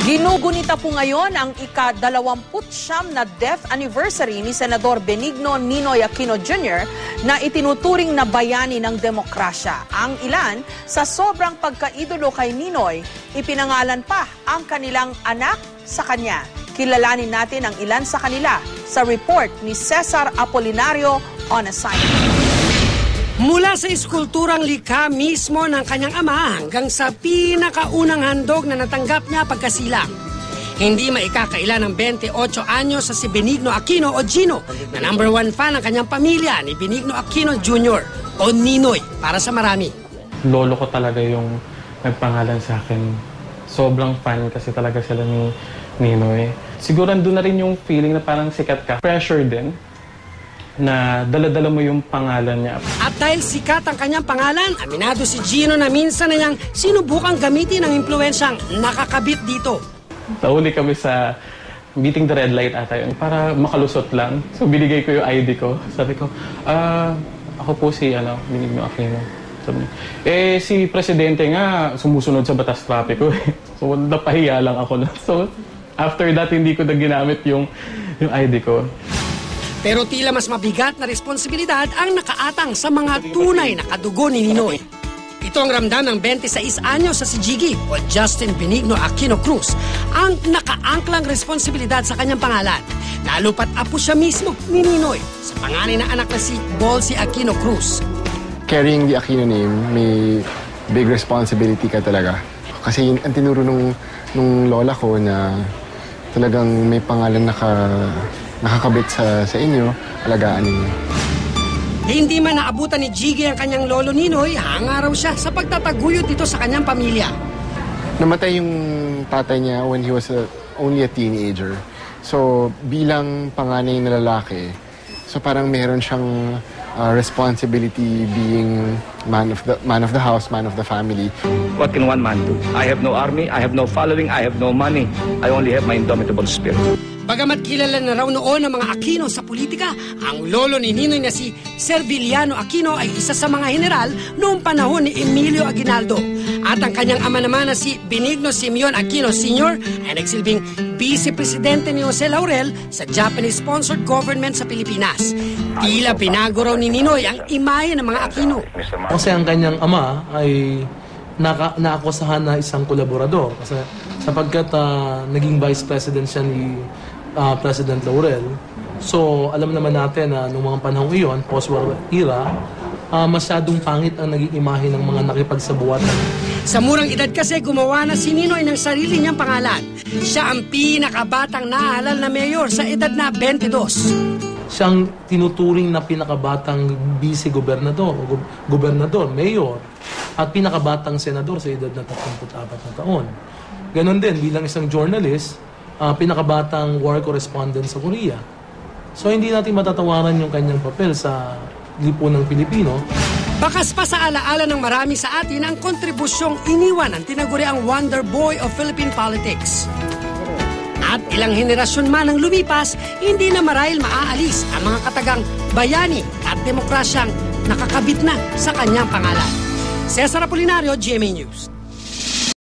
Ginugunita po ngayon ang ika-29 na death anniversary ni Senador Benigno Ninoy Aquino Jr. na itinuturing na bayani ng demokrasya. Ang ilan, sa sobrang pagkaidolo kay Ninoy, ipinangalan pa ang kanilang anak sa kanya. Kilalanin natin ang ilan sa kanila sa report ni Cesar Apolinario on assignment. Mula sa eskulturang likha mismo ng kanyang ama hanggang sa pinakaunang handog na natanggap niya pagkasilang. Hindi maikakaila ng 28 anyos sa si Benigno Aquino o Gino na #1 fan ng kanyang pamilya ni Benigno Aquino Jr. o Ninoy para sa marami. Lolo ko talaga yung nagpangalan sa akin. Sobrang fan kasi talaga sila ni Ninoy. Siguro doon na rin yung feeling na parang sikat ka. Pressure din na dala-dala mo yung pangalan niya. At dahil sikat ang kanyang pangalan, aminado si Gino na minsan na niyang sinubukang gamitin ang impluensyang nakakabit dito. Nauli kami sa meeting the red light ata yun para makalusot lang. So binigay ko yung ID ko. Sabi ko, ako po si Benigno Aquino. Sabi niya, si Presidente nga sumusunod sa batas trapiko. So napahiya lang ako na. So after that, hindi ko na ginamit yung ID ko. Pero tila mas mabigat na responsibilidad ang nakaatang sa mga tunay na kadugo ni Ninoy. Ito ang ramdam ng 26 anyos sa si Jiggy o Justin Benigno Aquino Cruz, ang nakaangklang responsibilidad sa kanyang pangalan. Lalo pat apo siya mismo ni Ninoy sa panganay na anak na si Bolsy Aquino Cruz. Carrying the Aquino name, may big responsibility ka talaga. Kasi ang tinuro nung lola ko na talagang may pangalan nakakabit sa inyo, alagaan ninyo. Hindi man naabutan ni Jiggy ang kanyang lolo Ninoy, hanga raw siya sa pagtataguyod dito sa kanyang pamilya. Namatay yung tatay niya when he was only a teenager. So bilang panganay na lalaki, so parang meron siyang responsibility being man of the house, man of the family. What can one man do? I have no army, I have no following, I have no money. I only have my indomitable spirit. Bagamat kilala na raw noon ang mga Aquino sa politika, ang lolo ni Ninoy na si Serviliano Aquino ay isa sa mga general noong panahon ni Emilio Aguinaldo. At ang kanyang ama naman na si Benigno Simeon Aquino Sr. ay nagsilbing vice-presidente ni Jose Laurel sa Japanese-sponsored government sa Pilipinas. Tila pinago raw ni Ninoy ang imahe ng mga Aquino. Kasi ang kanyang ama ay naakusahan na isang kolaborador. Kasi sapagkat naging vice-president siya ni President Laurel. So, alam naman natin na noong mga panahon iyon, post-war era, masyadong pangit ang naging imahe ng mga nakipagsabuatan. Sa murang edad kasi, gumawa na si Ninoy ng sarili niyang pangalan. Siya ang pinakabatang nahalal na mayor sa edad na 22. Siyang tinuturing na pinakabatang vice-gobernador, gobernador, mayor, at pinakabatang senador sa edad na 34 na taon. Ganon din, bilang isang journalist, pinakabatang war correspondent sa Korea. So hindi natin matatawaran yung kanyang papel sa lipunang Pilipino. Bakas pa sa alaala ng marami sa atin ang kontribusyong iniwan ang tinaguriang Wonder Boy of Philippine politics. At ilang henerasyon man ang lumipas, hindi na marahil maaalis ang mga katagang bayani at demokrasyang nakakabit na sa kanyang pangalan. Cesar Apolinario, GMA News.